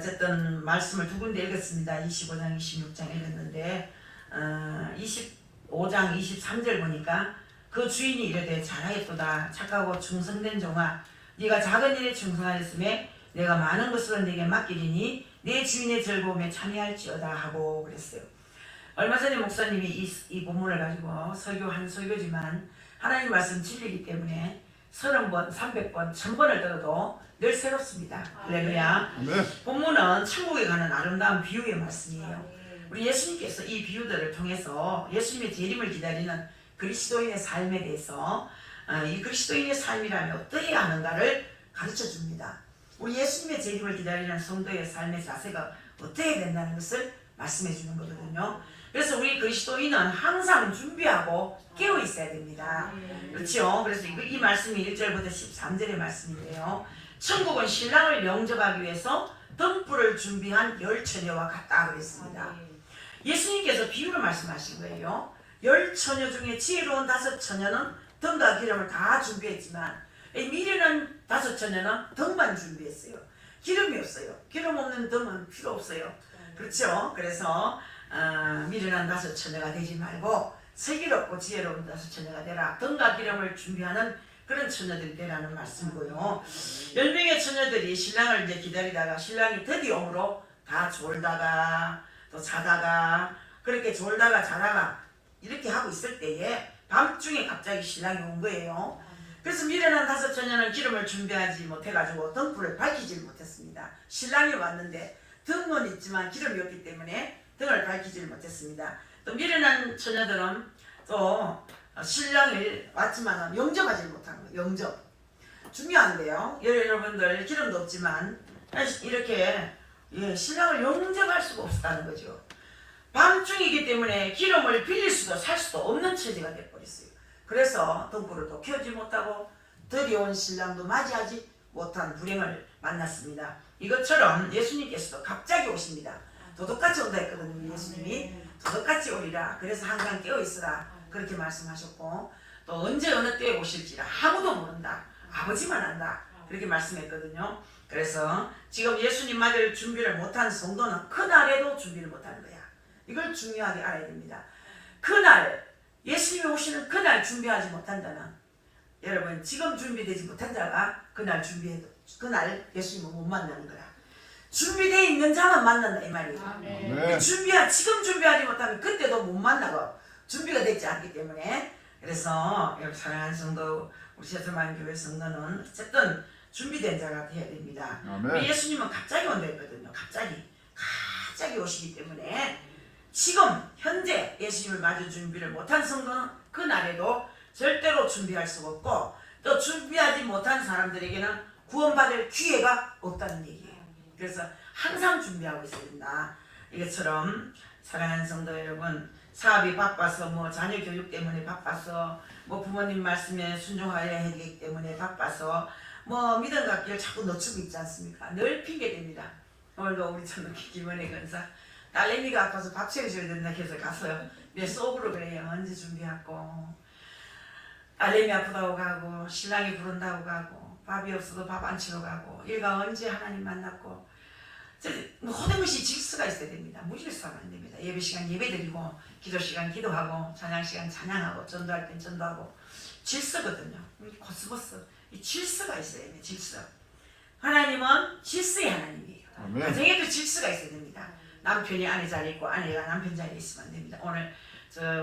어쨌든 말씀을 두 군데 읽었습니다. 25장, 26장 읽었는데 25장 23절 보니까 그 주인이 이르되 잘하였도다 착하고 충성된 종아 네가 작은 일에 충성하였음에 내가 많은 것으로 네게 맡기리니 내 주인의 즐거움에 참여할지어다 하고 그랬어요. 얼마 전에 목사님이 이 본문을 가지고 설교한 설교지만 하나님 말씀 진리이기 때문에 30번, 300번, 1000번을 들어도 늘 새롭습니다. 할렐루야. 본문은 천국에 가는 아름다운 비유의 말씀이에요. 우리 예수님께서 이 비유들을 통해서 예수님의 재림을 기다리는 그리스도인의 삶에 대해서 이 그리스도인의 삶이라면 어떻게 하는가를 가르쳐 줍니다. 우리 예수님의 재림을 기다리는 성도의 삶의 자세가 어떻게 된다는 것을 말씀해 주는 거거든요. 그래서 우리 그리스도인은 항상 준비하고 깨어 있어야 됩니다. 그렇죠? 그래서 이 말씀이 1절부터 13절의 말씀인데요. 천국은 신랑을 영접하기 위해서 등불을 준비한 열 처녀와 같다 그랬습니다. 예수님께서 비유를 말씀하신 거예요. 열 처녀 중에 지혜로운 5처녀는 등과 기름을 다 준비했지만 미련한 5처녀는 등만 준비했어요. 기름이 없어요. 기름 없는 등은 필요 없어요. 그렇죠? 그래서 미련한 5처녀가 되지 말고 슬기롭고 지혜로운 5처녀가 되라. 등과 기름을 준비하는 그런 처녀들이 되라는 말씀이고요. 10명의 처녀들이 신랑을 이제 기다리다가 신랑이 드디어 오므로 다 졸다가 또 자다가 그렇게 졸다가 자다가 이렇게 하고 있을 때에 밤중에 갑자기 신랑이 온 거예요. 그래서 미련한 5처녀는 기름을 준비하지 못해가지고 등불을 밝히지 못했습니다. 신랑이 왔는데 등은 있지만 기름이 없기 때문에 등을 밝히지 못했습니다. 또 미련한 처녀들은 또 신랑을 왔지만 영접하지 못한 거예요. 영접. 중요한데요. 여러분들 기름도 없지만 이렇게 신랑을 영접할 수가 없었다는 거죠. 밤중이기 때문에 기름을 빌릴 수도 살 수도 없는 처지가 되어버렸어요. 그래서 등불을 또 켜지 못하고 드디어온 신랑도 맞이하지 못한 불행을 만났습니다. 이것처럼 예수님께서도 갑자기 오십니다. 도둑같이 온다 했거든요. 예수님이 도둑같이 오리라. 그래서 항상 깨어있으라 그렇게 말씀하셨고 또 언제 어느 때에 오실지라 아무도 모른다. 아버지만 안다. 그렇게 말씀했거든요. 그래서 지금 예수님 맞을 준비를 못한 성도는 그날에도 준비를 못하는 거야. 이걸 중요하게 알아야 됩니다. 그날 예수님이 오시는 그날 준비하지 못한다는 여러분 지금 준비되지 못한 자가 그날 준비해도 그날 예수님을 못 만나는 거야. 준비되어 있는 자만 만난다 이 말이에요. 지금 준비하지 못하면 그때도 못 만나고 준비가 되지 않기 때문에 그래서 여러분 사랑하는 성도 우리 세트만 교회 성도는 어쨌든 준비된 자가 되어야 됩니다. 우리 예수님은 갑자기 온다 했거든요. 갑자기 오시기 때문에 지금 현재 예수님을 맞을 준비를 못한 성도는 그날에도 절대로 준비할 수가 없고 또 준비하지 못한 사람들에게는 구원받을 기회가 없다는 얘기예요. 그래서 항상 준비하고 있어야 된다. 이것처럼 사랑하는 성도 여러분 사업이 바빠서 자녀 교육 때문에 바빠서 부모님 말씀에 순종하여야 하기 때문에 바빠서 믿음 갖기를 자꾸 놓치고 있지 않습니까? 늘 핑계댑니다. 오늘도 우리 저녁 김은혜 권사 딸내미가 아파서 밥 채워줘야 된다 해서 갔어요. 내 속으로 그래요. 언제 준비하고 딸내미 아프다고 가고 신랑이 부른다고 가고 밥이 없어도 밥 안 치러 가고 얘가 언제 하나님 만났고 호되무시 질서가 있어야 됩니다. 무질서하면 안 됩니다. 예배 시간 예배드리고 기도 시간 기도하고 찬양 시간 찬양하고 전도할 땐 전도하고 질서거든요. 코스모스 이 질서가 있어야 됩니다. 질서. 하나님은 질서의 하나님이에요. 가정에도 질서가 있어야 됩니다. 남편이 아내 자리에 있고 아내가 남편 자리에 있으면 안 됩니다. 오늘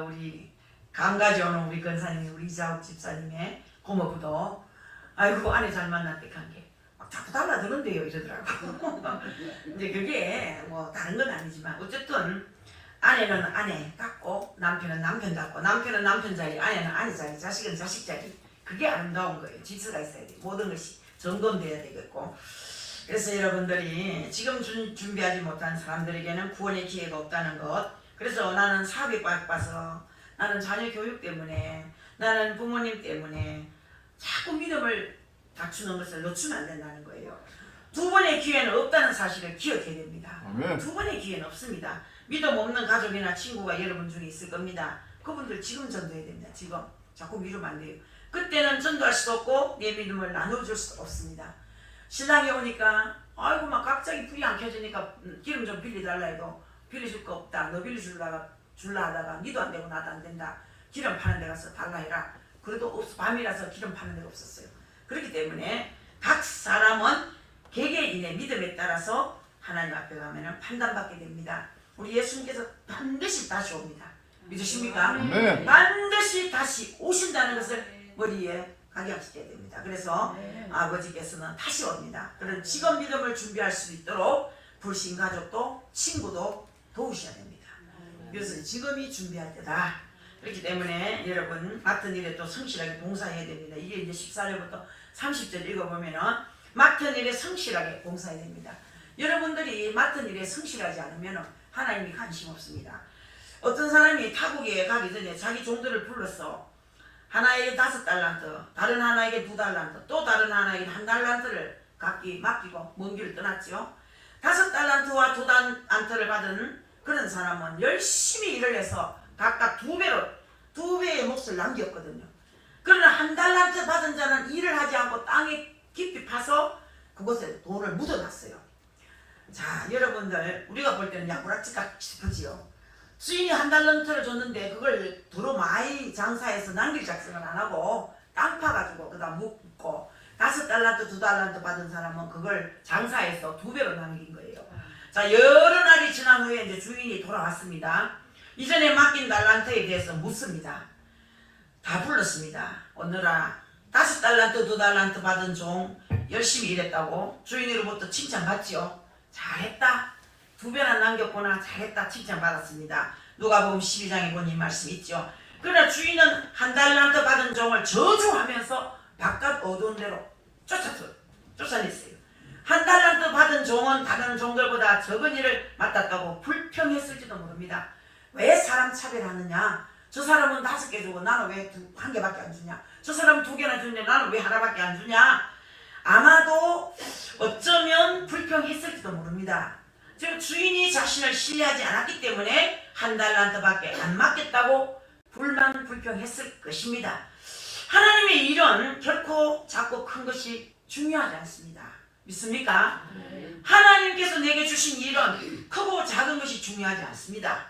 우리 강가지 오는 우리 권사님이 우리 이자욱 집사님의 고모부도 아이고 아내 잘 만났대 관계 막 자꾸 달라드는데요 이러더라고. 이제 그게 다른 건 아니지만 어쨌든 아내는 아내 같고 남편은 남편 같고 남편은 남편 자리 아내는 아내 자리 자식은 자식 자리 그게 아름다운 거예요. 질서가 있어야 돼요. 모든 것이 정돈돼야 되겠고 그래서 여러분들이 지금 준비하지 못한 사람들에게는 구원의 기회가 없다는 것. 그래서 나는 사업이 바빠서 나는 자녀 교육 때문에 나는 부모님 때문에 자꾸 믿음을 갖추는 것을 놓치면 안 된다는 거예요. 두 번의 기회는 없다는 사실을 기억해야 됩니다. 두 번의 기회는 없습니다. 믿음 없는 가족이나 친구가 여러분 중에 있을 겁니다. 그분들 지금 전도해야 됩니다. 지금 자꾸 미루면 안 돼요. 그때는 전도할 수도 없고 내 믿음을 나눠줄 수도 없습니다. 신랑이 오니까 아이고 막 갑자기 불이 안 켜져 켜지니까 기름 좀 빌려달라 해도 빌려줄 거 없다. 너 빌려줄라 하다가 니도 안 되고 나도 안 된다. 기름 파는 데 가서 달라 해라. 그래도 밤이라서 기름 파는 데가 없었어요. 그렇기 때문에 각 사람은 개개인의 믿음에 따라서 하나님 앞에 가면 판단받게 됩니다. 우리 예수님께서 반드시 다시 옵니다. 믿으십니까? 네. 반드시 다시 오신다는 것을 머리에 각양시켜야 됩니다. 그래서 아버지께서는 다시 옵니다. 그런 직업 믿음을 준비할 수 있도록 불신 가족도 친구도 도우셔야 됩니다. 그래서 지금이 준비할 때다. 그렇기 때문에 여러분 맡은 일에 또 성실하게 봉사해야 됩니다. 이게 이제 14절부터 30절 읽어보면은 맡은 일에 성실하게 봉사해야 됩니다. 여러분들이 맡은 일에 성실하지 않으면 하나님이 관심 없습니다. 어떤 사람이 타국에 가기 전에 자기 종들을 불러서 하나에게 5달란트, 다른 하나에게 2달란트, 또 다른 하나에게 1달란트를 각기 맡기고 먼 길을 떠났죠. 5달란트와 2달란트를 받은 그런 사람은 열심히 일을 해서 각각 2배의 몫을 남겼거든요. 그러나 1달란트 받은 자는 일을 하지 않고 땅에 깊이 파서 그곳에 돈을 묻어놨어요. 자, 여러분들 우리가 볼 때는 야구락지같이 그지요. 주인이 1달란트를 줬는데 그걸 도로 많이 장사해서 남길 작성을 안 하고 땅 파가지고 그다 묻고 5달란트 2달란트 받은 사람은 그걸 장사해서 2배로 남긴 거예요. 자, 여러 날이 지난 후에 이제 주인이 돌아왔습니다. 이전에 맡긴 달란트에 대해서 묻습니다. 다 불렀습니다. 오늘아 5달란트 2달란트 받은 종 열심히 일했다고 주인으로부터 칭찬받지요. 잘했다. 2배나 남겼구나. 잘했다. 칭찬받았습니다. 누가복음 12장에 보니 말씀 있죠. 그러나 주인은 1달란트 받은 종을 저주하면서 바깥 어두운 데로 쫓아냈어요. 1달란트 받은 종은 다른 종들보다 적은 일을 맡았다고 불평했을지도 모릅니다. 왜 사람 차별하느냐? 저 사람은 5개 주고 나는 왜 1개밖에 안 주냐? 저 사람은 2개나 주는데 나는 왜 하나밖에 안 주냐? 아마도 어쩌면 불평했을지도 모릅니다. 지금 주인이 자신을 신뢰하지 않았기 때문에 1달란트밖에 안 맡겼다고 불평했을 것입니다. 하나님의 일은 결코 작고 큰 것이 중요하지 않습니다. 믿습니까? 하나님께서 내게 주신 일은 크고 작은 것이 중요하지 않습니다.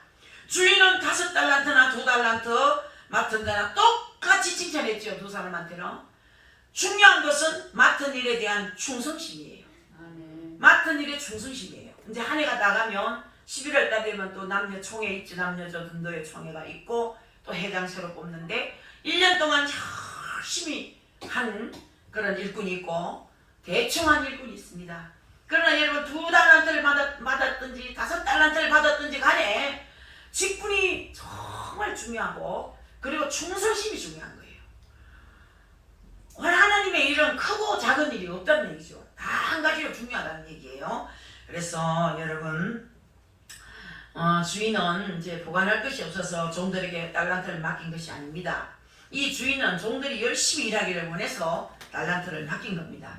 주인은 5달란트나 2달란트 맡은 자나 똑같이 칭찬했죠. 2사람한테는. 중요한 것은 맡은 일에 대한 충성심이에요. 맡은 일에 충성심이에요. 이제 한 해가 나가면 11월 달 되면 또 남녀 총회 있지. 남녀저 등도의 총회가 있고 또 회장 새로 뽑는데 1년 동안 열심히 한 그런 일꾼이 있고 대충 한 일꾼이 있습니다. 그러나 여러분 2달란트를 받았든지 5달란트를 받았든지 간에 직분이 정말 중요하고 그리고 충성심이 중요한 거예요. 하나님의 일은 크고 작은 일이 없다는 얘기죠. 다 한 가지로 중요하다는 얘기예요. 그래서 여러분 주인은 이제 보관할 것이 없어서 종들에게 달란트를 맡긴 것이 아닙니다. 이 주인은 종들이 열심히 일하기를 원해서 달란트를 맡긴 겁니다.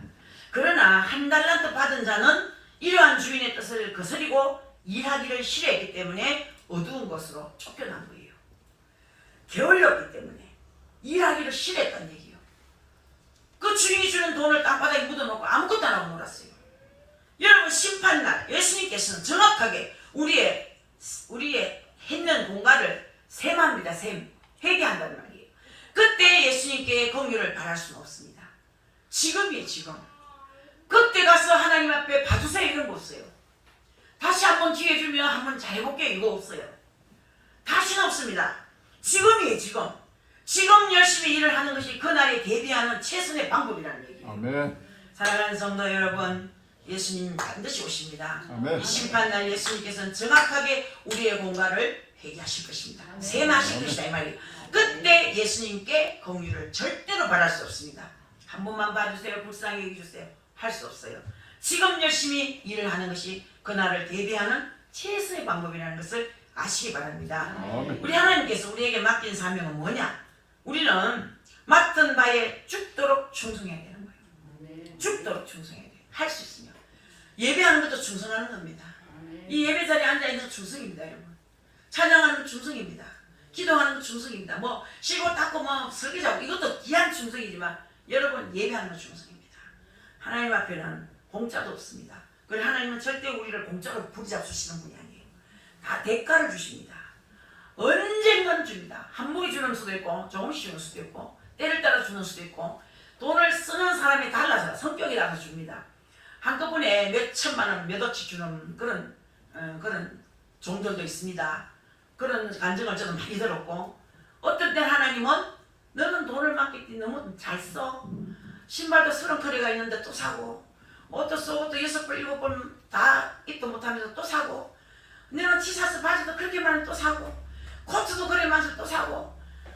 그러나 1달란트 받은 자는 이러한 주인의 뜻을 거스리고 일하기를 싫어했기 때문에 어두운 곳으로 쫓겨난 거예요. 게을렀기 때문에 일하기를 싫어했다는 얘기예요. 그 주인이 주는 돈을 땅바닥에 묻어놓고 아무것도 안 하고 놀았어요. 여러분 심판날 예수님께서는 정확하게 우리의 했는 공과를 셈합니다. 회개한다는 말이에요. 그때 예수님께 공유를 바랄 수는 없습니다. 지금이에요. 지금. 그때 가서 하나님 앞에 봐주세요 이런 거 없어요. 다시 한번 기회 주면 한번 잘해볼게요 이거 없어요. 다시는 없습니다. 지금이에요. 지금 열심히 일을 하는 것이 그날에 대비하는 최선의 방법이라는 얘기예요. 아멘. 사랑하는 성도 여러분, 예수님 반드시 오십니다. 아멘. 이 심판날 예수님께서는 정확하게 우리의 공과를 회개하실 것입니다. 셈하실 것이다 이 말이에요. 그때 예수님께 공유를 절대로 바랄 수 없습니다. 한 번만 봐주세요. 불쌍히 여기주세요. 할 수 없어요. 지금 열심히 일을 하는 것이 그날을 대비하는 최선의 방법이라는 것을 아시기 바랍니다. 아멘. 우리 하나님께서 우리에게 맡긴 사명은 뭐냐? 우리는 맡은 바에 죽도록 충성해야 되는 거예요. 죽도록 충성해야 돼요. 할 수 있으면. 예배하는 것도 충성하는 겁니다. 이 예배 자리에 앉아있는 건 충성입니다. 여러분. 찬양하는 건 충성입니다. 기도하는 건 충성입니다. 뭐 쉬고 닦고 뭐 설계자고 이것도 귀한 충성이지만 여러분 예배하는 건 충성입니다. 하나님 앞에는 공짜도 없습니다. 그래 하나님은 절대 우리를 공짜로 부리잡수시는 분이 아니에요. 다 대가를 주십니다. 언젠간 줍니다. 한 무리 주는 수도 있고 조금씩 주는 수도 있고 때를 따라 주는 수도 있고 돈을 쓰는 사람이 달라서 성격이 달라서 줍니다. 한꺼번에 몇 천만 원, 몇 억씩 주는 그런 종들도 있습니다. 그런 간증을 저도 많이 들었고 어떤 때 하나님은 너는 돈을 맡겼더니 너무 잘 써. 신발도 30켤레가 있는데 또 사고 옷도 쏘고 또 6벌 7벌 다 입도 못하면서 또 사고 너는 티셔츠 바지도 그렇게 많이 또 사고 코트도 그래 많이 또 사고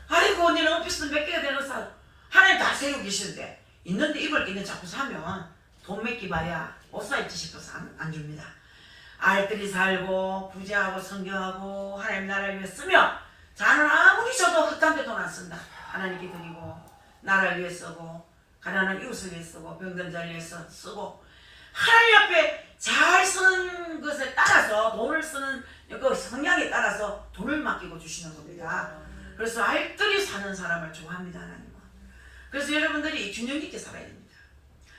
아이고 너는 오피스 몇 개가 되는 사 하나님 다 세우고 계시는데 있는데 입을 게 있는 자꾸 사면 돈 몇 개 봐야 옷 사입지 싶어서 안 줍니다. 알뜰히 살고 부자하고 성경하고 하나님 나라를 위해 쓰며 자는 아무리 줘도 헛간데 돈 안 쓴다. 하나님께 드리고 나라를 위해 쓰고 가난한 이웃을 위해 쓰고 병든 자를 위해서 쓰고 하나님 앞에 잘 쓰는 것에 따라서 돈을 쓰는 그 성향에 따라서 돈을 맡기고 주시는 겁니다. 그래서 알뜰히 사는 사람을 좋아합니다. 하나님은. 그래서 여러분들이 균형 있게 살아야 됩니다.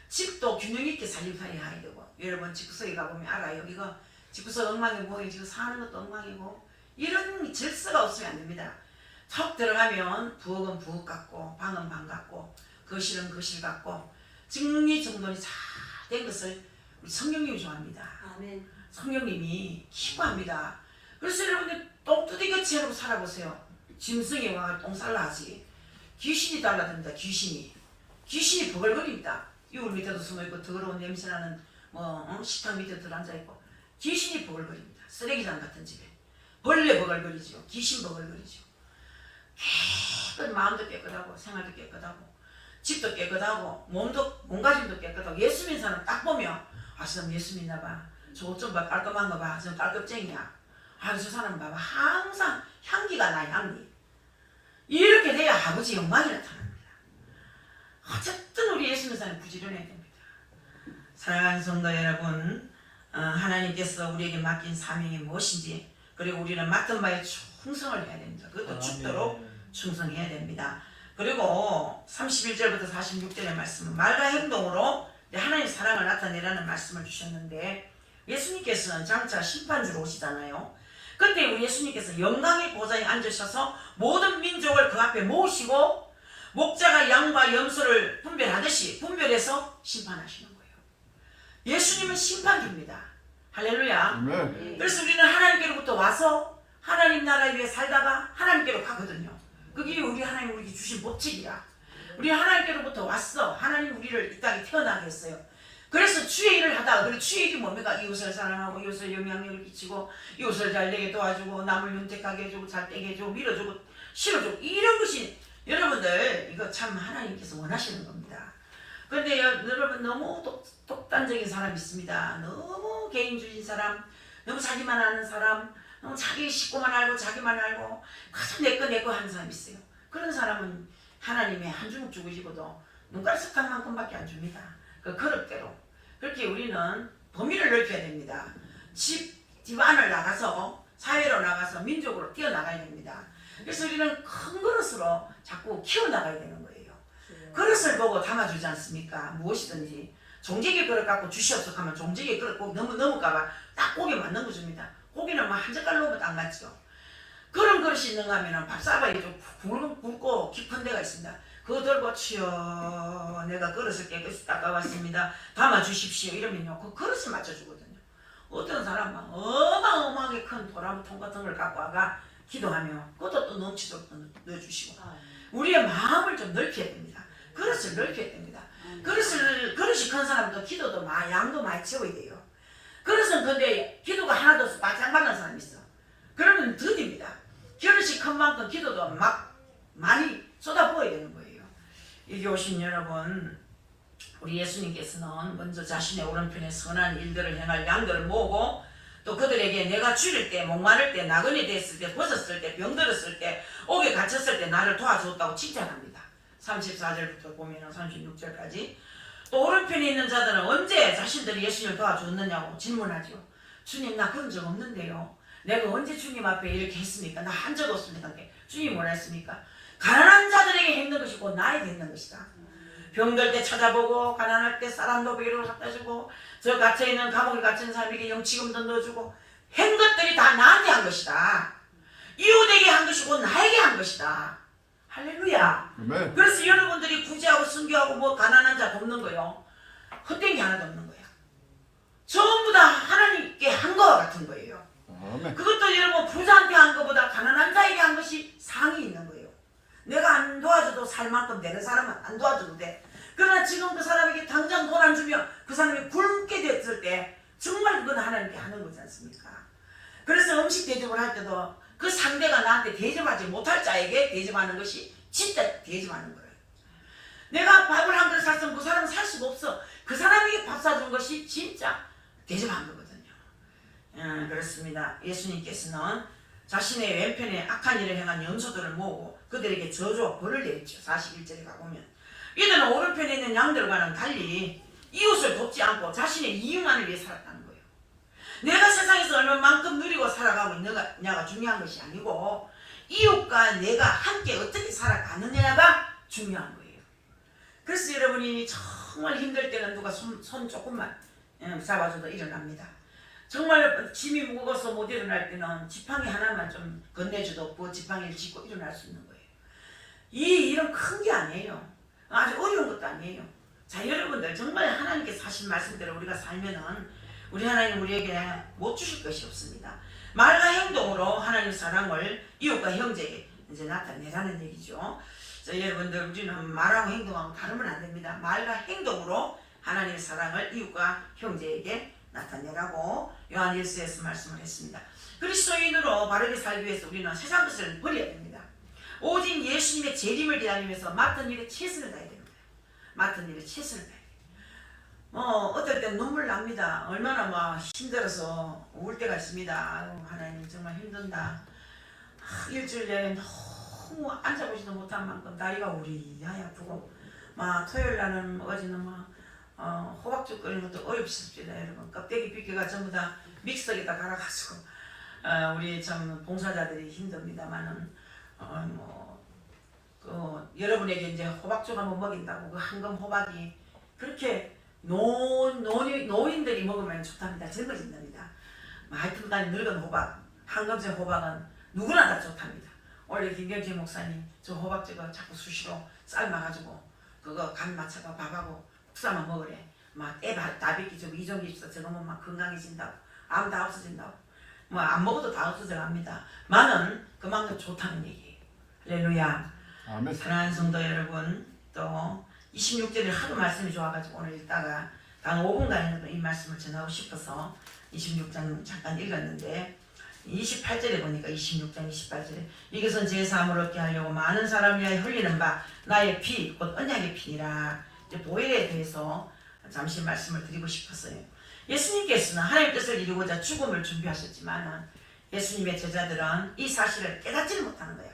집도 균형 있게 살림살이 해야 되고 여러분 집구석에 가보면 알아요. 이거 집구석 엉망이고 지금 사는 것도 엉망이고 이런 질서가 없으면 안 됩니다. 턱 들어가면 부엌은 부엌 같고 방은 방 같고 거실은 거실 같고 정리정돈이 잘 된 것을 우리 성령님이 좋아합니다. 아멘. 성령님이 기뻐합니다. 그래서 여러분들 똥뚜디같이 해놓고 살아보세요. 짐승이 와 똥 쌀라 하지. 귀신이 달라듭니다. 귀신이 버글거립니다. 이불 밑에도 숨어있고 더러운 냄새나는 식탁 밑에 들어앉아있고 귀신이 버글거립니다. 쓰레기장 같은 집에 벌레 버글거리죠. 귀신 버글거리죠. 깨끗 마음도 깨끗하고 생활도 깨끗하고 집도 깨끗하고 몸가짐도 깨끗하고 예수 믿는 사람 딱 보면 아, 저 사람 예수 믿나 봐. 저거 좀 봐. 깔끔한 거 봐. 저 깔끔쟁이야. 아, 저 사람 봐봐. 항상 향기가 나, 향기. 이렇게 돼야 아버지 영광이 나타납니다. 어쨌든 우리 예수 믿는 사람 부지런해야 됩니다. 사랑하는 성도 여러분, 하나님께서 우리에게 맡긴 사명이 무엇인지 그리고 우리는 맡은 바에 충성을 해야 됩니다. 그것도 죽도록 충성해야 됩니다. 그리고 31절부터 46절의 말씀은 말과 행동으로 하나님의 사랑을 나타내라는 말씀을 주셨는데 예수님께서는 장차 심판주로 오시잖아요. 그때 우리 예수님께서 영광의 보좌에 앉으셔서 모든 민족을 그 앞에 모으시고 목자가 양과 염소를 분별하듯이 분별해서 심판하시는 거예요. 예수님은 심판주입니다. 할렐루야. 네. 그래서 우리는 하나님께로부터 와서 하나님 나라에 위해 살다가 하나님께로 가거든요. 그게 우리 하나님 우리에게 주신 법칙이야. 우리 하나님께로부터 왔어. 하나님 우리를 이 땅에 태어나게 했어요. 그래서 주의 일을 하다가 그리고 주의 일이 뭡니까? 이웃을 사랑하고 이웃을 영향력을 끼치고 이웃을 잘되게 도와주고 남을 윤택하게 해주고 잘되게 해주고 밀어주고 실어주고 이런 것이 여러분들 이거 참 하나님께서 원하시는 겁니다. 그런데 여러분 너무 독단적인 사람 있습니다. 너무 개인주의인 사람, 너무 자기만 아는 사람, 너무 자기 식구만 알고 자기만 알고 가서 내거 하는 사람이 있어요. 그런 사람은 하나님의 한 주먹 주고 싶어도 눈가락 석탄만큼밖에 안 줍니다. 그 그릇대로. 그렇게 우리는 범위를 넓혀야 됩니다. 집 안을 나가서 사회로 나가서 민족으로 뛰어나가야 됩니다. 그래서 우리는 큰 그릇으로 자꾸 키워나가야 되는 거예요. 그릇을 보고 담아주지 않습니까? 무엇이든지 종지기 그릇 갖고 주시옵소서 하면 종지기 그릇 꼭 넘을까봐 딱 고기 맞는 거 줍니다. 고기는 막 한 젓갈 넣으면 딱 맞죠. 그런 그릇이 있는가 하면 밥사발이 좀 굵고 깊은 데가 있습니다. 그거 들고 치여 내가 그릇을 깨끗이 닦아왔습니다. 담아주십시오 이러면요 그 그릇을 맞춰주거든요. 어떤 사람은 어마어마하게 큰 도라무통 같은 걸 갖고 와가 기도하며 그것도 또 넘치도록 넣어주시고 우리의 마음을 좀 넓혀야 됩니다. 그릇을 넓혀야 됩니다. 그릇이 큰 사람도 기도도 양도 많이 채워야 돼요. 그릇은 근데 기도가 하나도 없어 바짝 받는 사람이 있어. 그러면 더딥니다. 그릇이 큰 만큼 기도도 막 많이 쏟아부어야 되는 거예요. 여기 오신 여러분, 우리 예수님께서는 먼저 자신의 오른편에 선한 일들을 행할 양들을 모으고 또 그들에게 내가 줄일 때, 목마를 때, 나그네 됐을 때, 벗었을 때, 병들었을 때, 옥에 갇혔을 때 나를 도와줬다고 칭찬합니다. 34절부터 보면 36절까지. 또 오른편에 있는 자들은 언제 자신들이 예수님을 도와줬느냐고 질문하죠. 주님 나 그런 적 없는데요. 내가 언제 주님 앞에 이렇게 했습니까? 나 한 적 없습니다. 주님이 뭐라 했습니까? 가난한 자들에게 했는 것이 곧 나에게 했는 것이다. 병들 때 찾아보고 가난할 때 쌀한 도배기를 갖다 주고 저 갇혀있는 감옥에 갇힌 사람에게 영치금도 넣어주고 한 것들이 다 나한테 한 것이다. 이웃에게 한 것이고 나에게 한 것이다. 할렐루야. 아멘. 그래서 여러분들이 구제하고 순교하고 뭐 가난한 자 돕는 거요. 헛된 게 하나도 없는 거야. 전부 다 하나님께 한 거와 같은 거예요. 아멘. 그것도 여러분 부자한테 한 것보다 가난한 자에게 한 것이 상이 있는 거예요. 내가 안 도와줘도 살 만큼 되는 사람은 안 도와줘도 돼. 그러나 지금 그 사람에게 당장 돈 안 주면 그 사람이 굶게 됐을 때 정말 그건 하나님께 하는 거지 않습니까? 그래서 음식 대접을 할 때도 그 상대가 나한테 대접하지 못할 자에게 대접하는 것이 진짜 대접하는 거예요. 내가 밥을 한 그릇 샀으면 그 사람은 살 수가 없어. 그 사람에게 밥 사준 것이 진짜 대접한 거거든요. 그렇습니다. 예수님께서는 자신의 왼편에 악한 일을 행한 염소들을 모으고 그들에게 저주와 벌을 내렸죠. 41절에 가보면 이들은 오른편에 있는 양들과는 달리 이웃을 돕지 않고 자신의 이익만을 위해 살았다는 거예요. 내가 세상에서 얼마만큼 누리고 살아가고 있느냐가 중요한 것이 아니고 이웃과 내가 함께 어떻게 살아가느냐가 중요한 거예요. 그래서 여러분이 정말 힘들 때는 누가 손 조금만 잡아줘도 일어납니다. 정말 짐이 무거워서 못 일어날 때는 지팡이 하나만 좀 건네줘도 그 지팡이를 짚고 일어날 수 있는 거예요. 이 일은 큰 게 아니에요. 아주 어려운 것도 아니에요. 자, 여러분들 정말 하나님께서 하신 말씀대로 우리가 살면은 우리 하나님 우리에게 못 주실 것이 없습니다. 말과 행동으로 하나님 사랑을 이웃과 형제에게 이제 나타내라는 얘기죠. 자, 여러분들 우리는 말하고 행동하고 다르면 안 됩니다. 말과 행동으로 하나님의 사랑을 이웃과 형제에게 나타내라고 요한일서에서 말씀을 했습니다. 그리스도인으로 바르게 살기 위해서 우리는 세상 것을 버려야 됩니다. 오직 예수님의 재림을 기다리면서 맡은 일에 최선을 다해야 됩니다. 맡은 일에 최선을 다해야 돼요. 어떨 땐 눈물 납니다. 얼마나 막 힘들어서 울 때가 있습니다. 아유, 하나님 정말 힘든다. 일주일 내내 너무 앉아보지도 못한 만큼 다리가 우리하게 아프고 막 토요일 날은 어제는 막 호박죽 끓이는 것도 어렵습니다. 여러분 껍데기 빗기가 전부 다 믹서기에다 갈아가지고 우리 참 봉사자들이 힘듭니다만은 여러분에게 이제 호박죽 한번 먹인다고 그 황금 호박이 그렇게 노인들이 먹으면 좋답니다. 젊어진답니다. 하여튼간 늙은 호박, 황금색 호박은 누구나 다 좋답니다. 원래 김경재 목사님 저 호박죽을 자꾸 수시로 삶아가지고 그거 간 맞춰가 밥하고 국사만 먹으래. 막 다 빗기죠. 이종기 있어. 저거면 막 건강해진다고. 암 다 없어진다고. 뭐 안 먹어도 다 없어져 갑니다. 마는 그만큼 좋다는 얘기예요. 할렐루야. 아멘. 사랑하는 성도 여러분, 또 26절에 하도 말씀이 좋아가지고 오늘 읽다가 단 5분간이라도 이 말씀을 전하고 싶어서 26장 잠깐 읽었는데 28절에 보니까 26장 28절에 이것은 제 사함을 얻게 하려고 많은 사람을 위하여 흘리는 바 나의 피, 곧 언약의 피니라. 보혈에 대해서 잠시 말씀을 드리고 싶었어요. 예수님께서는 하나님의 뜻을 이루고자 죽음을 준비하셨지만 예수님의 제자들은 이 사실을 깨닫지를 못하는 거야.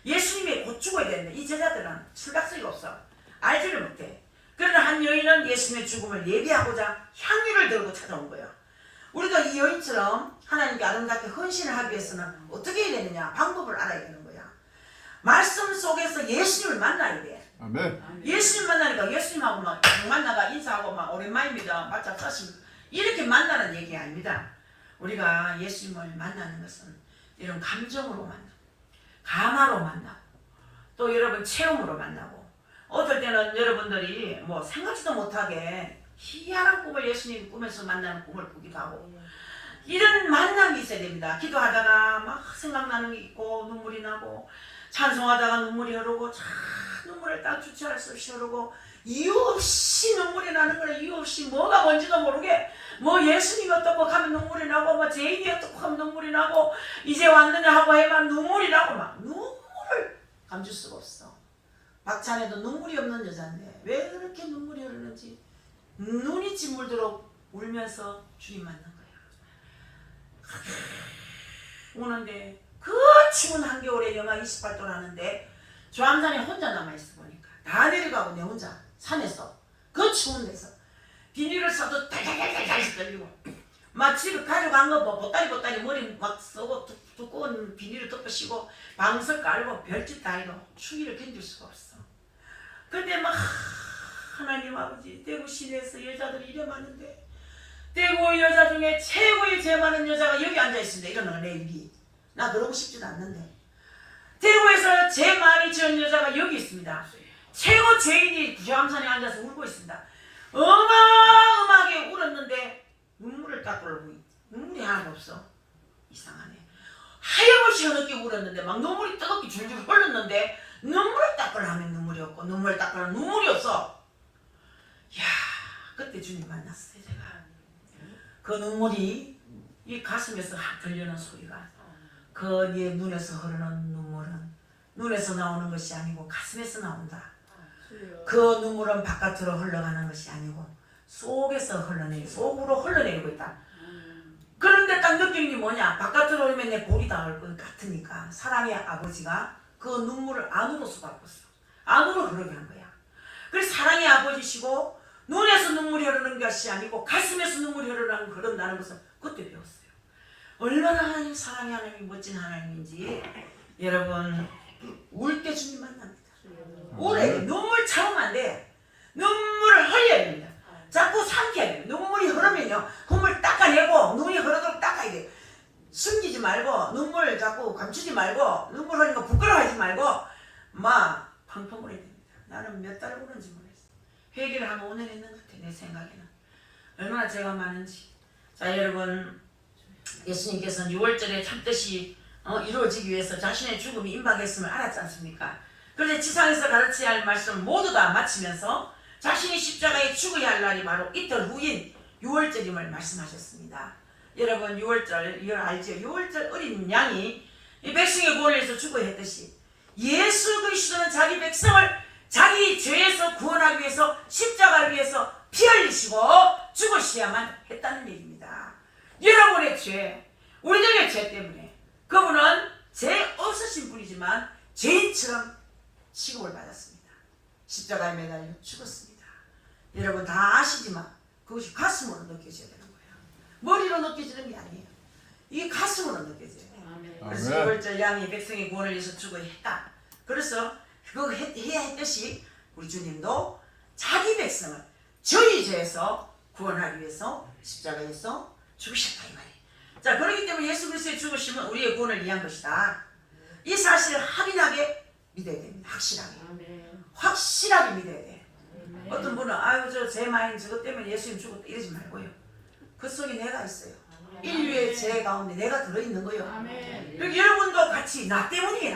예수님이 곧 죽어야 되는데 이 제자들은 철학성이 없어. 알지를 못해. 그러나 한 여인은 예수님의 죽음을 예비하고자 향유를 들고 찾아온 거야. 우리가 이 여인처럼 하나님께 아름답게 헌신을 하기 위해서는 어떻게 해야 되느냐? 방법을 알아야 되는 거야. 말씀 속에서 예수님을 만나야 돼. 아멘. 예수님 만나니까 예수님하고 막 만나가 인사하고 막 오랜만입니다. 맞잡 쌌습니다. 이렇게 만나는 얘기 아닙니다. 우리가 예수님을 만나는 것은 이런 감정으로 만나고 감화로 만나고 또 여러분 체험으로 만나고 어떨 때는 여러분들이 뭐 생각지도 못하게 희한한 꿈을 예수님 꿈에서 만나는 꿈을 꾸기도 하고 이런 만남이 있어야 됩니다. 기도하다가 막 생각나는 게 있고 눈물이 나고 찬송하다가 눈물이 흐르고 눈물을 딱 주체할 수 없이 흐르고 이유 없이 눈물이 나는 거는 이유 없이 뭐가 뭔지도 모르게 뭐 예수님이 어떻고 하면 눈물이 나고 뭐 제인이 어떻고 하면 눈물이 나고 이제 왔느냐 하고 해만 눈물이 나고 막 눈물을 감출 수가 없어. 박찬애도 눈물이 없는 여자인데 왜 그렇게 눈물이 흐르는지 눈이 짓물도록 울면서 주님 만난 거야. 오는데 그 추운 한겨울에 영하 28도 라는데 조암산에 혼자 남아있어 보니까 다 내려가고 내 혼자 산에서 그 추운 데서 비닐을 써도 달달달달달 떨리고 막 집에 가져간 거 뭐 보따리 머리 막 쓰고 두꺼운 비닐을 덮어 씌고 방석 깔고 별짓 다 해도 추위를 견딜 수가 없어. 근데 막 하나님 아버지, 대구 시내에서 여자들이 이래 많은데 대구 여자 중에 최고의 죄 많은 여자가 여기 앉아있습니다. 이러는 거 내 입이. 나 그러고 싶지도 않는데. 대구에서 죄 많이 지은 여자가 여기 있습니다. 최고 죄인이 구좌암산에 앉아서 울고 있습니다. 어마어마하게 울었는데 눈물을 닦으려고 눈물이 하나도 없어. 이상하네. 하염없이 흐르게 울었는데 막 눈물이 뜨겁게 줄줄 흘렀는데 눈물을 닦으려 하면 눈물이 없고 눈물을 닦으려 하면 눈물이 없어. 이야, 그때 주님 만났어요. 제가 그 눈물이 이 가슴에서 들리는 소리가 그 네 눈에서 흐르는 눈물은 눈에서 나오는 것이 아니고 가슴에서 나온다. 그 눈물은 바깥으로 흘러가는 것이 아니고 속에서 속으로 흘러내리고 있다. 그런데 딱 느끼는 게 뭐냐? 바깥으로 오면 내 골이 닿을 것 같으니까 사랑의 아버지가 그 눈물을 안으로 쏟아붓어. 안으로 흐르게 한 거야. 그래서 사랑의 아버지시고 눈에서 눈물이 흐르는 것이 아니고 가슴에서 눈물이 흐른다는 것을 그때 배웠어요. 얼마나 하나님 사랑의 하나님이 멋진 하나님인지 여러분 울 때 주님 만납니다. 울어야 돼. 눈물 참으면 안 돼. 눈물을 흘려야 됩니다. 자꾸 삼켜야 돼요. 눈물이 흐르면요 눈물 닦아내고 눈이 흐르도록 닦아야 돼요. 숨기지 말고 눈물 자꾸 감추지 말고 눈물 흘리는 거 부끄러워하지 말고 막 펑펑 울어야 됩니다. 나는 몇 달을 울었는지 모르겠어. 회개를 한 5년 했는 것 같아. 내 생각에는 얼마나 죄가 많은지. 자 여러분, 예수님께서는 6월절에 참뜻이 이루어지기 위해서 자신의 죽음이 임박했음을 알았지 않습니까? 그런데 지상에서 가르쳐야 할 말씀을 모두 다 마치면서 자신이 십자가에 죽어야 할 날이 바로 이틀 후인 6월절임을 말씀하셨습니다. 여러분 6월절 이걸 알죠? 6월절 어린 양이 이 백성의 구원을 위해서 죽어야 했듯이 예수 그리스도는 자기 백성을 자기 죄에서 구원하기 위해서 십자가를 위해서 피 흘리시고 죽으셔야만 했다는 얘기입니다. 여러분의 죄, 우리들의 죄 때문에 그분은 죄 없으신 분이지만 죄인처럼 취급을 받았습니다. 십자가에 매달려 죽었습니다. 여러분 다 아시지만 그것이 가슴으로 느껴져야 되는 거예요. 머리로 느껴지는 게 아니에요. 이게 가슴으로 느껴져야 돼요. 그래서 6월절 양이 백성의 구원을 위해서 죽어야 했다. 그래서 그거 해야 했듯이 우리 주님도 자기 백성을 저희 죄에서 구원하기 위해서 십자가에서 죽으셨다 이 말이에요. 자, 그렇기 때문에 예수 그리스도의 죽으심은 우리의 구원을 위한 것이다. 이 사실을 확인하게 믿어야 됩니다. 확실하게 믿어야 돼요. 어떤 분은 아유 저 제 마인 저것 때문에 예수님 죽었다 이러지 말고요. 그 속에 내가 있어요. 인류의 죄 가운데 내가 들어있는 거예요. 그리고 여러분도 같이 나 때문에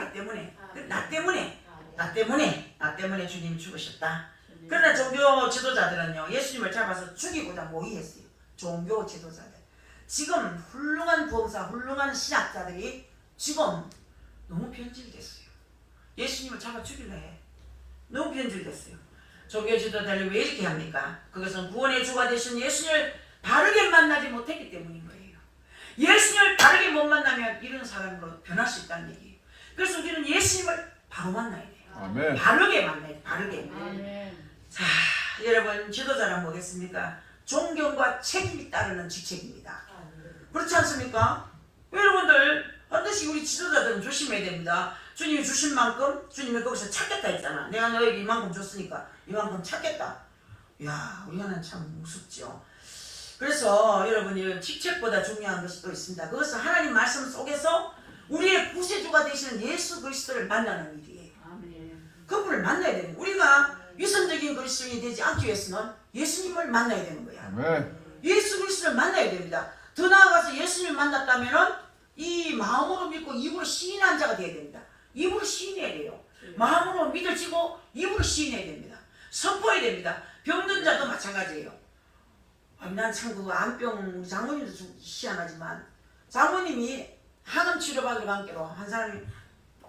주님 죽으셨다. 그러나 종교 지도자들은요 예수님을 잡아서 죽이고자 모의했어요. 종교 지도자들. 지금 훌륭한 부흥사, 훌륭한 신학자들이 지금 너무 변질됐어요. 예수님을 잡아 죽이려 해. 너무 변질됐어요. 종교 지도자들이 왜 이렇게 합니까? 그것은 구원의 주가 되신 예수님을 바르게 만나지 못했기 때문인 거예요. 예수님을 바르게 못 만나면 이런 사람으로 변할 수 있다는 얘기예요. 그래서 우리는 예수님을 바로 만나야 돼요. 아멘. 바르게 만나야 돼요. 바르게. 아멘. 자, 여러분 지도자란 뭐겠습니까? 존경과 책임이 따르는 직책입니다. 그렇지 않습니까? 여러분들 반드시 우리 지도자들은 조심해야 됩니다. 주님이 주신 만큼 주님이 거기서 찾겠다 했잖아. 내가 너에게 이만큼 줬으니까 이만큼 찾겠다. 이야, 우리는 참 무섭죠. 그래서 여러분이 직책보다 중요한 것이 또 있습니다. 그것은 하나님 말씀 속에서 우리의 구세주가 되시는 예수 그리스도를 만나는 일이에요. 그분을 만나야 되는 거예요. 우리가 위선적인 그리스도인이 되지 않기 위해서는 예수님을 만나야 되는 거야. 아멘. 예수 그리스도를 만나야 됩니다. 더 나아가서 예수님을 만났다면은 이 마음으로 믿고 입으로 시인한 자가 되어야 됩니다. 입으로 시인해야 돼요. 마음으로 믿어지고 입으로 시인해야 됩니다. 선포해야 됩니다. 병든 자도 마찬가지예요. 난 참 그거 암병 우리 장모님도 좀 희한하지만 장모님이 항암 치료받으러 간 게로 한 사람이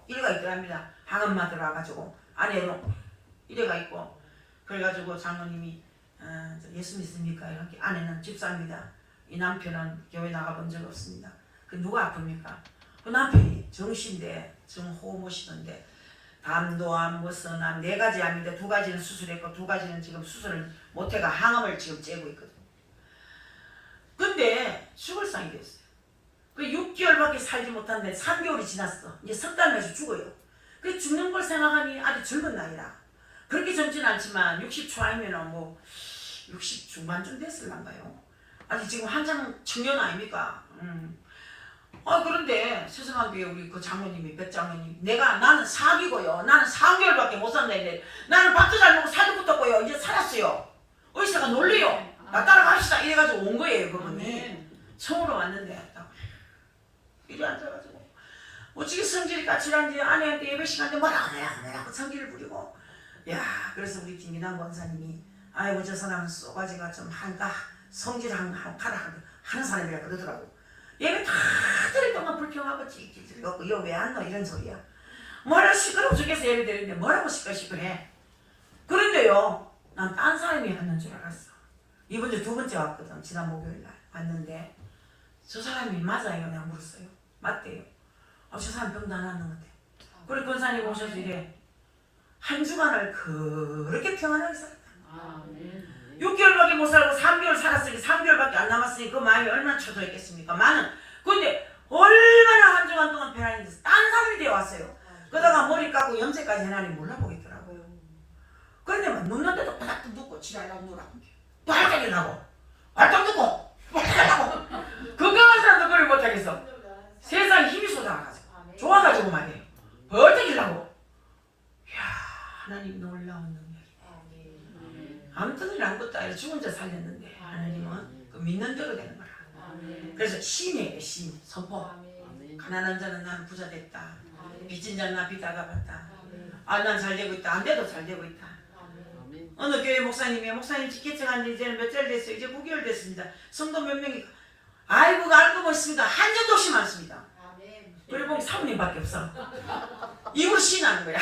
이래가 있더랍니다. 항암 맞으러 와가지고 아내로 이래가 있고 그래가지고 장모님이 예수 믿습니까? 이렇게 아내는 집사입니다. 이 남편은 교회 나가본 적 없습니다. 그 누가 아픕니까? 그 남편이 정신대 정호 모시던데 담도암 무슨 암 4가지 암인데 2가지는 수술했고 2가지는 지금 수술을 못해가 항암을 지금 째고 있거든. 근데 죽을 상이 됐어요. 그 6개월밖에 살지 못한데 3개월이 지났어. 이제 석 달 내서 죽어요. 그 죽는 걸 생각하니 아주 젊은 나이라 그렇게 젊진 않지만 60 초이면은 뭐 60 중반쯤 됐을란가요? 아니 지금 한창 청년 아닙니까? 그런데 세상한 게 우리 그 장모님이 백 장모님 나는 사기고요. 나는 3개월밖에 못 산다 했는데 나는 밥도 잘 먹고 살도 붙었고요. 이제 살았어요. 의사가 놀래요. 나 따라갑시다 이래가지고 온 거예요. 그분이 처음으로 왔는데 이리 앉아가지고 어찌게 성질이 까칠한지 아내한테 예배 시간에 뭐라고 성질을 부리고 야 그래서 우리 김민환 권사님이 아이고 저 사람은 쏘가지가 좀 한가 성질 한가라 하는 사람이라 그러더라고. 예배 다 드릴 동안 불평하고 찌릿찌릿하고 이거 왜 안 넣어 이런 소리야. 뭐라 시끄러워 죽겠어 예배 드리는데 뭐라고 시끌시끌해. 그런데요 난 딴 사람이 하는 줄 알았어. 이번 주 2번째 왔거든. 지난 목요일날 왔는데 저 사람이 맞아요? 내가 물었어요. 맞대요. 저 사람 병도 안 왔는 것 같아. 그래 권사님 오셔서 이래 한 주간을 그렇게 평안하게 살았다. 6개월밖에 못 살고 3개월 살았으니 3개월밖에 안 남았으니 그 마음이 얼마나 초조했겠습니까? 많은. 근데 얼마나 한 주간 동안 편안해서 딴 사람이 되어 왔어요. 그러다가 머리 깎고 염색까지 해나니 몰라보겠더라고요. 그런데 막 눕는데도 바닥도 눕고 지랄라고 누라고 발작이 나고 발작 눕고 발작 나고 건강한 사람도 그걸 못하겠어. 세상에 힘이 쏟아가지고 좋아가지고 말이에요. 벌떡 나고 이야 하나님 놀라운 능력이네. 아무 뜻을 아무것도 아니라 죽은 자 살렸는데 하나님은 그 믿는 대로 되는 거라. 그래서 신이에요. 신 선포. 가난한 자는 나는 부자 됐다. 빚진 자는 나 빚 다 갚았다. 난 잘 되고 있다. 안 돼도 잘 되고 있다. 어느 교회 목사님 직계청한 지 이제는 몇 달 됐어요. 이제 9개월 됐습니다. 성도 몇 명이 아이고 알고 보십니다. 한 적도 없이 많습니다. 그래 보면 사모님밖에 없어. 입으로 시인하는 거야.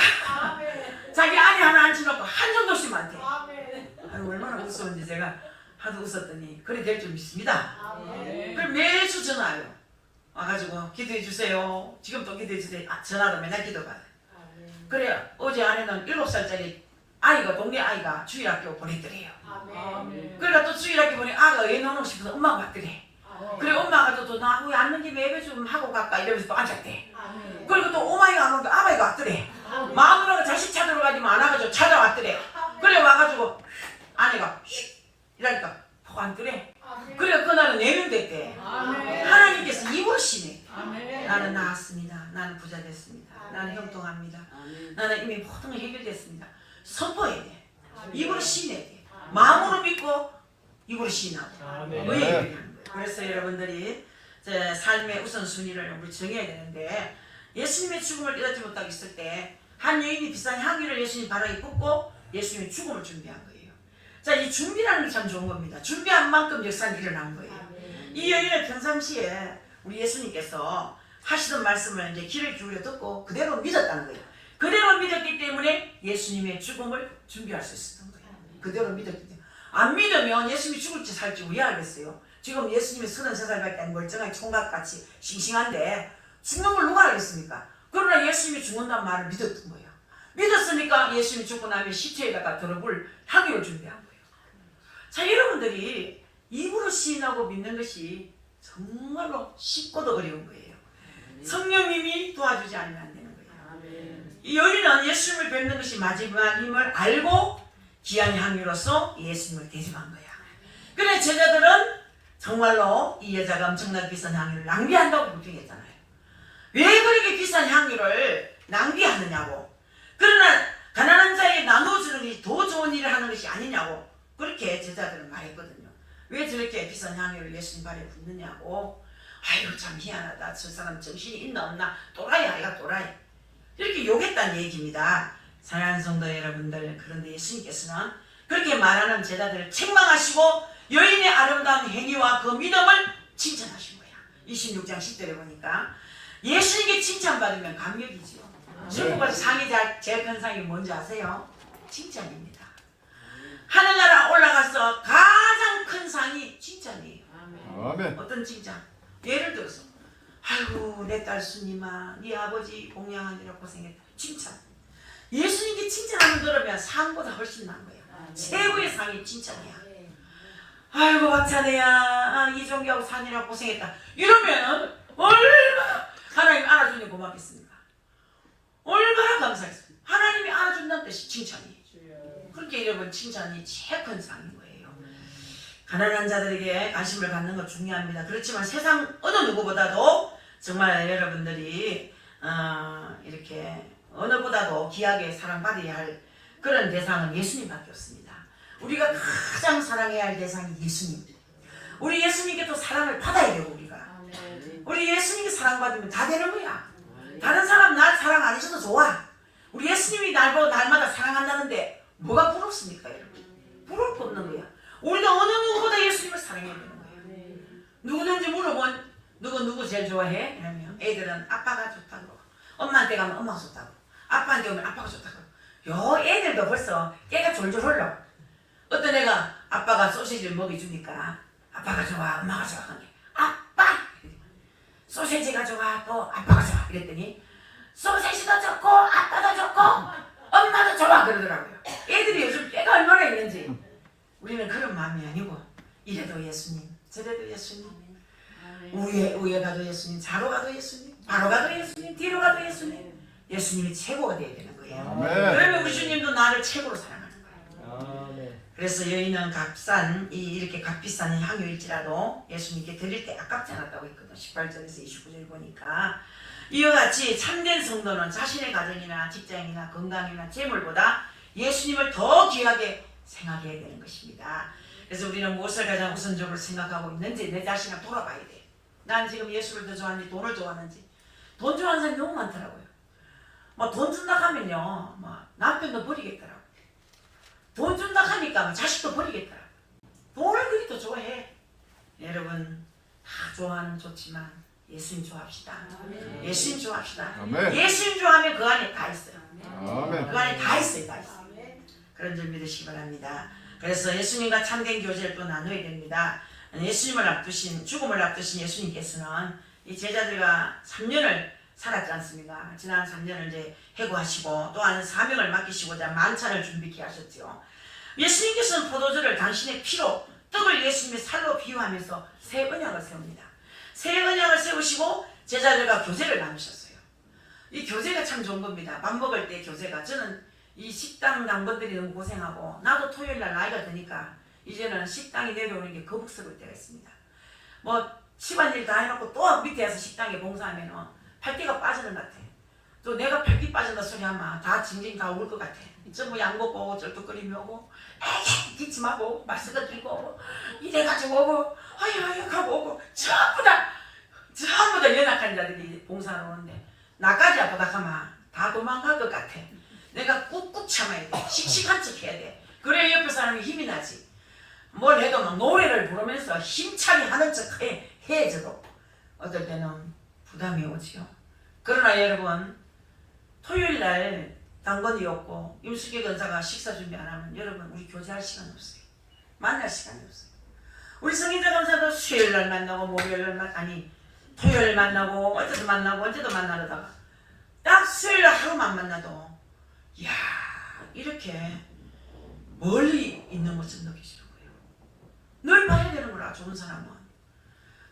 자기 아내 하나 앉혀놓고 한 적도 없이 많대. 아이고 얼마나 무서운지 제가 하도 웃었더니 그래 될 줄 믿습니다. 그래 매주 전화해요. 와가지고 기도해 주세요. 지금 또 기도해 주세요. 전화로 맨날 기도받아요. 그래 어제 아내는 7살짜리 아이가 동네 아이가 주일학교 보냈더래요. 그러니까 또 주일학교 보내 아가 애 넣고 싶어서 엄마가 왔더래. 그래 엄마가 또 나 왜 앉는 김에 예배 좀 하고 갈까 이러면서 또 앉았대. 그리고 또 오마이가 안 오니까 아바이가 왔더래. 마누라가 자식 찾으러 가지만 안 와가지고 찾아왔더래. 그래 와가지고 아내가 이러니까 푹 앉더래. 그래 그날은 4명 됐대. 하나님께서 입으로 시네. 나는 나았습니다. 나는 부자 됐습니다. 나는 형통합니다. 나는 이미 모든 걸 해결됐습니다. 선포해야 돼. 입으로 시내야 돼. 마음으로 믿고 입으로 시인하고 왜 그래서 여러분들이 삶의 우선순위를 우리 정해야 되는데 예수님의 죽음을 깨닫지 못하고 있을 때 한 여인이 비싼 향기를 예수님 바닥에 붓고 예수님의 죽음을 준비한 거예요. 자, 이 준비라는 게 참 좋은 겁니다. 준비한 만큼 역사는 일어난 거예요. 이 여인을 평상시에 우리 예수님께서 하시던 말씀을 이제 귀를 기울여 듣고 그대로 믿었다는 거예요. 그대로 믿었기 때문에 예수님의 죽음을 준비할 수 있었던 거예요. 그대로 믿었기 때문에. 안 믿으면 예수님이 죽을지 살지 왜 알겠어요? 지금 예수님이 33살밖에 안 멀쩡하게 총각같이 싱싱한데 죽는 걸 누가 알겠습니까? 그러나 예수님이 죽는다는 말을 믿었던 거예요. 믿었으니까 예수님이 죽고 나면 시체에다가 들어볼 향유를 준비한 거예요. 자, 여러분들이 입으로 시인하고 믿는 것이 정말로 쉽고도 어려운 거예요. 성령님이 도와주지 않으면 안 되는 거예요. 이 여인은 예수님을 뵙는 것이 마지막임을 알고 귀한 향유로서 예수님을 대접한 거야. 그래 제자들은 정말로 이 여자가 엄청나게 비싼 향유를 낭비한다고 불평했잖아요. 왜 그렇게 비싼 향유를 낭비하느냐고. 그러나 가난한 자에게 나눠주는 것이 더 좋은 일을 하는 것이 아니냐고 그렇게 제자들은 말했거든요. 왜 저렇게 비싼 향유를 예수님 발에 붓느냐고. 아이고 참 희한하다. 저 사람 정신이 있나 없나. 또라이 아이가 또라이. 이렇게 욕했다는 얘기입니다. 사랑하는 성도 여러분들, 그런데 예수님께서는 그렇게 말하는 제자들을 책망하시고 여인의 아름다운 행위와 그 믿음을 칭찬하신 거야. 26장 10절에 보니까 예수님께 칭찬받으면 감격이지요. 천국에서 상이 제일 큰 상이 뭔지 아세요? 칭찬입니다. 하늘나라 올라가서 가장 큰 상이 칭찬이에요. 아멘. 어떤 칭찬? 예를 들어서 아이고 내 딸 순이마 네 아버지 공양하느라 고생했다. 칭찬. 예수님께 칭찬하는 들으면 상보다 훨씬 나은 거예요. 최고의 상이 칭찬이야. 아이고 박찬혜야 이종기하고 산이라 고생했다. 이러면 얼마나 하나님 알아주니 고맙겠습니까? 얼마나 감사했습니까? 하나님이 알아준다는 뜻이 칭찬이에요. 그렇게 여러분 칭찬이 제일 큰 상인 거예요. 가난한 자들에게 관심을 갖는 것 중요합니다. 그렇지만 세상 어느 누구보다도 정말 여러분들이 이렇게 어느 보다도 귀하게 사랑받아야 할 그런 대상은 예수님밖에 없습니다. 우리가 가장 사랑해야 할 대상이 예수님. 우리 예수님께 또 사랑을 받아야 되고 우리 예수님이 사랑받으면 다 되는 거야. 다른 사람 날 사랑 안 해줘도 좋아. 우리 예수님이 날마다 사랑한다는데 뭐가 부럽습니까 여러분? 부러울 거 없는 거야. 우리도 어느 누구보다 예수님을 사랑해야 되는 거야. 누구든지 물어보면 누구 제일 좋아해? 이러면 애들은 아빠가 좋다고, 엄마한테 가면 엄마가 좋다고, 아빠한테 오면 아빠가 좋다고. 요 애들도 벌써 깨가 졸졸 흘러. 어떤 애가 아빠가 소시지를 먹여주니까 아빠가 좋아, 엄마가 좋아. 아빠! 소시지가 좋아, 또 아빠가 좋아. 이랬더니 소시지도 좋고 아빠도 좋고 엄마도 좋아 그러더라고요. 애들이 요즘 깨가 얼마나 있는지. 우리는 그런 마음이 아니고 이래도 예수님, 저래도 예수님, 위에 가도 예수님, 좌로 가도 예수님, 바로 가도 예수님, 뒤로 가도 예수님. 예수님이 최고가 되어야 되는 거예요. 그러면 우리 주님도 나를 최고로 사랑하는 거예요. 그래서 여인은 값싼 이렇게 값비싼 향유일지라도 예수님께 드릴 때 아깝지 않았다고 했거든. 18절에서 29절 보니까 이와 같이 참된 성도는 자신의 가정이나 직장이나 건강이나 재물보다 예수님을 더 귀하게 생각해야 되는 것입니다. 그래서 우리는 무엇을 가장 우선적으로 생각하고 있는지 내 자신을 돌아봐야 돼. 난 지금 예수를 더 좋아하는지 돈을 좋아하는지. 돈 좋아하는 사람이 너무 많더라고요. 돈 준다 하면요 남편도 버리겠더라고. 돈 준다 하니까 자식도 버리겠더라고. 돈을 그리 더 좋아해. 여러분 다 좋아하는 좋지만 예수님 좋아합시다. 예수님 좋아합시다. 예수님 좋아하면 그 안에 다 있어요. 그 안에 다 있어요. 다 있어요. 그런 줄 믿으시기 바랍니다. 그래서 예수님과 참된 교제를 또 나눠야 됩니다. 예수님을 앞두신, 죽음을 앞두신 예수님께서는 이 제자들과 3년을 살았지 않습니까? 지난 3년을 이제 해고하시고 또한 사명을 맡기시고자 만찬을 준비케 하셨죠. 예수님께서는 포도주를 당신의 피로, 떡을 예수님의 살로 비유하면서 새 언약을 세웁니다. 새 언약을 세우시고 제자들과 교제를 나누셨어요. 이 교제가 참 좋은 겁니다. 밥 먹을 때 교제가. 저는 이 식당 당번들이 너무 고생하고 나도 토요일날 나이가 드니까 이제는 식당이 내려오는 게 거북스러울 때가 있습니다. 집안일 다 해놓고 또 밑에 와서 식당에 봉사하면은 팔띠가 빠지는 것 같아. 또 내가 팔띠 빠진다 소리 하면 다 징징 다 울 것 같아. 전부 양 먹고 쩔뚝거리며 오고 에이 기침하고 마스크 끼고 이래가지고 오고 아유 하고 오고 전부 다 연약한 자들이 봉사하러 오는데 나까지 아프다 하면 다 도망갈 것 같아. 내가 꾹꾹 참아야 돼. 씩씩한 척 해야 돼. 그래야 옆에 사람이 힘이 나지. 뭘 해도 막 노래를 부르면서 힘차게 하는 척 해줘도 어떨 때는 부담이 오지요. 그러나 여러분 토요일날 당번이 없고 임수기 권사가 식사 준비 안 하면 여러분 우리 교제할 시간 없어요. 만날 시간이 없어요. 우리 성인자 권사도 수요일날 만나고 목요일날 토요일 만나고 어제도 만나고 언제도 만나려다가 딱 수요일날 하루만 만나도 이야 이렇게 멀리 있는 것처럼 느끼시는 거예요. 늘 봐야 되는구나. 좋은 사람은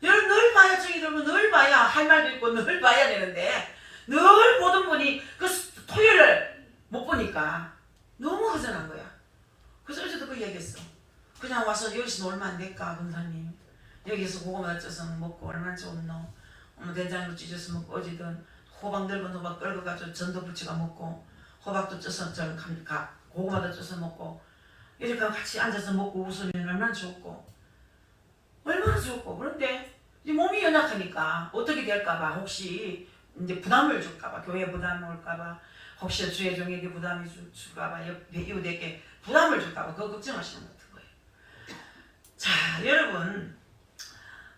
여러분 늘 봐야 정이 들면 늘 봐야 할 말도 있고 늘 봐야 되는데 늘 보던 분이 그 토요일을 못 보니까 너무 허전한 거야. 그래서 어제도 그 얘기했어. 그냥 와서 여기서 놀면 안 될까 권사님. 여기서 고구마 쪄서 먹고 얼마나 좋노. 된장도 찢어서 먹고 어제든 호박 넓은 호박 끓여가지고 전도 부치가 먹고 호박도 쪄서 고구마도 쪄서 먹고 이렇게 같이 앉아서 먹고 웃으면 얼마나 좋고 얼마나 좋고. 그런데 이 몸이 연약하니까 어떻게 될까봐 혹시 이제 부담을 줄까봐 교회 부담 올까봐 혹시 주의 종에게 부담이 줄까봐 옆에 이웃에게 부담을 줄까봐 그거 걱정하시는 것 같은 거예요. 자 여러분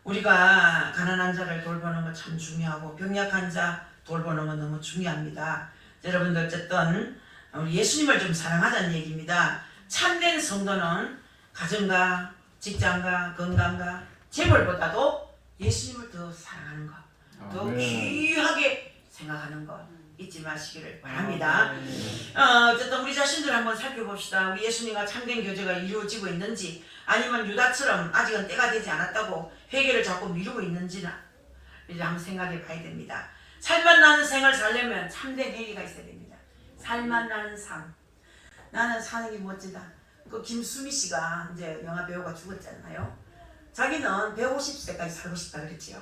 우리가 가난한 자를 돌보는 거 참 중요하고 병약한 자 돌보는 건 너무 중요합니다. 여러분들 어쨌든 우리 예수님을 좀 사랑하자는 얘기입니다. 참된 성도는 가정과 직장과 건강과 재물보다도 예수님을 더 사랑하는 것, 더 귀하게 생각하는 것 잊지 마시기를 바랍니다. 어쨌든 우리 자신들 한번 살펴봅시다. 우리 예수님과 참된 교제가 이루어지고 있는지 아니면 유다처럼 아직은 때가 되지 않았다고 회개를 자꾸 미루고 있는지나 이제 한번 생각해 봐야 됩니다. 살맛 나는 생을 살려면 참된 회개가 있어야 됩니다. 살맛 나는 삶. 나는 사는 게 멋지다. 그 김수미 씨가 이제 영화 배우가 죽었잖아요. 자기는 150세까지 살고 싶다 그랬지요.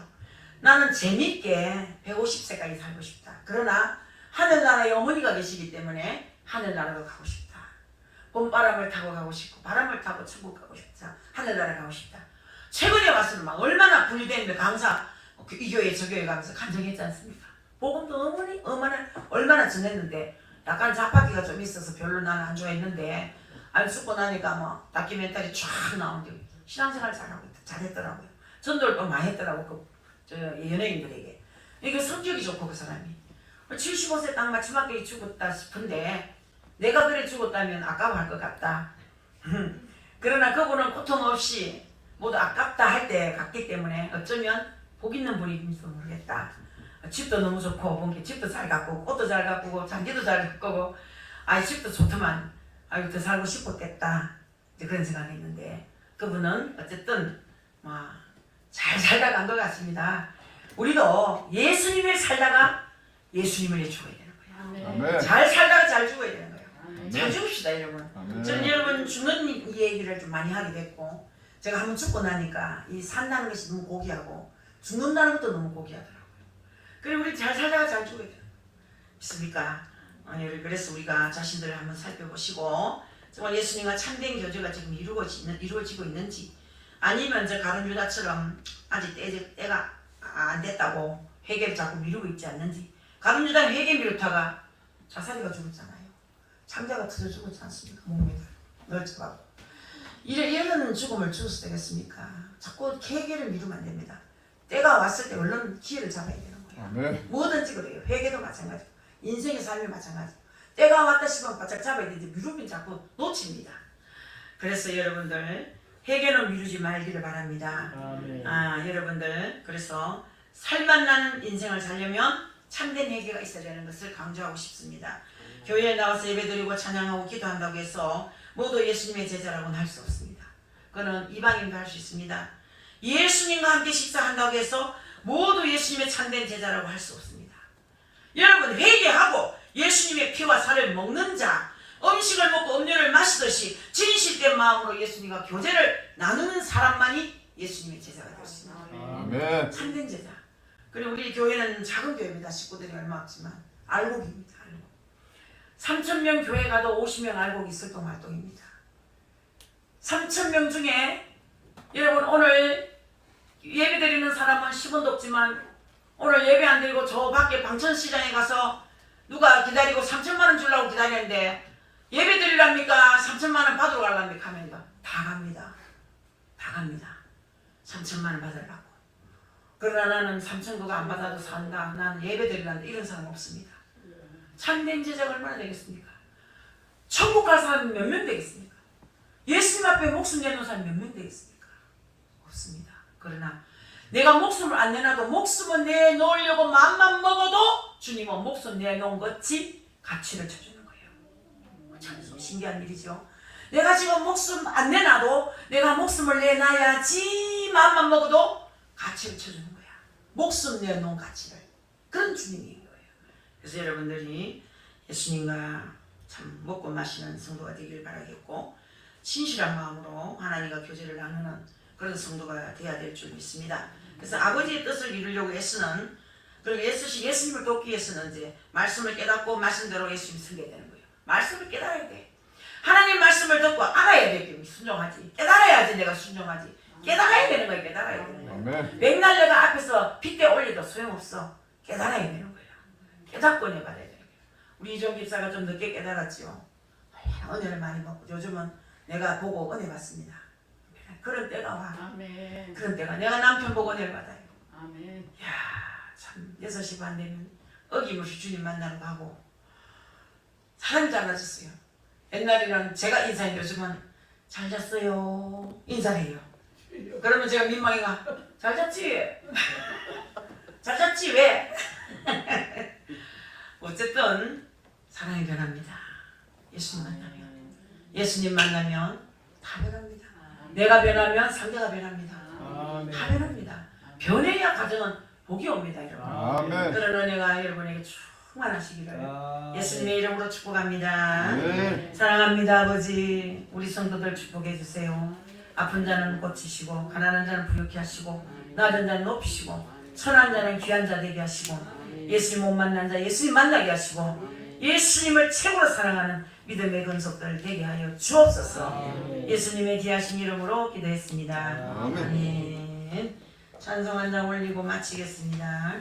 나는 재밌게 150세까지 살고 싶다. 그러나 하늘나라에 어머니가 계시기 때문에 하늘나라로 가고 싶다. 봄바람을 타고 가고 싶고 바람을 타고 천국 가고 싶다. 하늘나라 가고 싶다. 최근에 와서는 막 얼마나 분리되는데 강사 이 교회 저 교회 가면서 간증했지 않습니까? 복음도 얼마나 전했는데 약간 잡아기가 좀 있어서 별로 나는 안 좋아했는데 안 죽고 나니까 뭐 다큐멘터리 쫙 나오는데 신앙생활 잘했더라고요. 전도를 또 많이 했더라고 저 연예인들에게. 이거 성격이 좋고 그 사람이 75세 딱 마지막에 죽었다 싶은데 내가 그래 죽었다면 아까워할 것 같다. 그러나 그분은 고통 없이 모두 아깝다 할 때 갔기 때문에 어쩌면 복 있는 분인지도 모르겠다. 집도 너무 좋고 본게 집도 잘 가꾸고 꽃도 잘 가꾸고 장기도 잘 가꾸고 아이 집도 좋더만 아유 더 살고 싶었겠다. 이제 그런 생각이 있는데 그분은 어쨌든 잘 살다 간 것 같습니다. 우리도 예수님을 살다가 예수님을 죽어야 되는 거예요. 아멘. 잘 살다가 잘 죽어야 되는 거예요. 아멘. 잘 죽읍시다 여러분. 아멘. 저는 여러분 죽는 이 얘기를 좀 많이 하게 됐고 제가 한번 죽고 나니까 이 산다는 것이 너무 고귀하고 죽는다는 것도 너무 고귀하더라고요. 그리고 우리 잘 살다가 잘 죽어야 돼요. 믿습니까? 그래서 우리가 자신들을 한번 살펴보시고 정말 예수님과 참된 교제가 지금 이루어지고 있는지 아니면 저 가룟 유다처럼 아직 때가 안 됐다고 회개를 자꾸 미루고 있지 않는지. 가룟 유다는 회개 미루다가 자살이가 죽었잖아요. 창자가 터져 죽었지 않습니까? 몸에다 널쳐가고. 이런 죽음을 죽어서 되겠습니까? 자꾸 회개를 미루면 안 됩니다. 때가 왔을 때 얼른 기회를 잡아야 되는 거예요. 아멘. 뭐든지 그래요. 회개도 마찬가지고 인생의 삶이 마찬가지고 때가 왔다 싶으면 바짝 잡아야 되는데 미루면 자꾸 놓칩니다. 그래서 여러분들 회개는 미루지 말기를 바랍니다. 아멘. 여러분들 그래서 살맛나는 인생을 살려면 참된 회개가 있어야 되는 것을 강조하고 싶습니다. 교회에 나와서 예배드리고 찬양하고 기도한다고 해서 모두 예수님의 제자라고는 할 수 없습니다. 그거는 이방인도 할 수 있습니다. 예수님과 함께 식사한다고 해서 모두 예수님의 참된 제자라고 할 수 없습니다. 여러분 회개하고 예수님의 피와 살을 먹는 자, 음식을 먹고 음료를 마시듯이 진실된 마음으로 예수님과 교제를 나누는 사람만이 예수님의 제자가 될 수 있습니다. 아멘. 참된 제자. 그리고 우리 교회는 작은 교회입니다. 식구들이 얼마 없지만 알곡입니다. 알곡. 3,000명 교회 가도 50명 알곡이 있을 동 활동입니다. 3,000명 중에 여러분 오늘 예배 드리는 사람은 10원도 없지만 오늘 예배 안 드리고 저 밖에 방천시장에 가서 누가 기다리고 3천만 원 주려고 기다리는데 예배 드리랍니까? 3천만 원 받으러 가랍니까? 하면 다 갑니다. 다 갑니다. 3천만 원 받으려고. 그러나 나는 3천 그거 안 받아도 산다. 나는 예배 드리려는데 이런 사람 없습니다. 참된 제자가 얼마나 되겠습니까? 천국 갈 사람은 몇 명 되겠습니까? 예수님 앞에 목숨 내놓은 사람이 몇 명 되겠습니까? 없습니다. 그러나 내가 목숨을 안 내놔도 목숨을 내놓으려고 마음만 먹어도 주님은 목숨 내놓은 것이 가치를 쳐주는 거예요. 참 신기한 일이죠. 내가 지금 목숨 안 내놔도 내가 목숨을 내놔야지 마음만 먹어도 가치를 쳐주는 거야. 목숨 내놓은 가치를. 그런 주님인 거예요. 그래서 여러분들이 예수님과 참 먹고 마시는 성도가 되길 바라겠고 진실한 마음으로 하나님과 교제를 나누는 그런 성도가 되어야 될 줄 믿습니다. 그래서 아버지의 뜻을 이루려고 애쓰는 그리고 예수님을 돕기 위해서는 이제 말씀을 깨닫고 말씀대로 예수님 섬겨야 되는 거예요. 말씀을 깨달아야 돼. 하나님 말씀을 듣고 알아야 되겠니? 순종하지. 깨달아야지 내가 순종하지. 깨달아야 되는 거예요. 깨달아야 되는 거예요. 아멘. 맥날 내가 앞에서 빗대 올려도 소용없어. 깨달아야 되는 거예요. 깨닫고 은혜 받아야 되는 거예요. 우리 이종 집사가 좀 늦게 깨달았지요. 은혜를 많이 받고 요즘은 내가 보고 은혜 받습니다. 그런 때가 와. 아멘. 그런 때가 내가 남편 보고 은혜를 받아요. 아멘. 야, 참 6시 반 되면 어김없이 주님 만나러 가고 사람이 달라졌어요. 옛날에는 제가 인사해 요즘은 잘 잤어요 인사를 해요. 그러면 제가 민망해가 잘 잤지? 잘 잤지 왜? 어쨌든 사랑이 변합니다. 예수님 만나면 다 변합니다. 내가 변하면 상대가 변합니다. 다 변합니다. 변해야 가정은 복이 옵니다. 여러분. 아멘. 그런 은혜가 여러분에게 풍만하시기를 아, 예수님의 이름으로 축복합니다. 네. 사랑합니다. 아버지, 우리 성도들 축복해 주세요. 아픈 자는 고치시고 가난한 자는 부유케 하시고 낮은 자는 높이시고 천한 자는 귀한 자 되게 하시고 예수님 못 만난 자 예수님 만나게 하시고 예수님을 최고로 사랑하는 믿음의 근속들 되게 하여 주옵소서. 예수님의 귀하신 이름으로 기도했습니다. 아멘. 아멘. 찬송 한 장 올리고 마치겠습니다.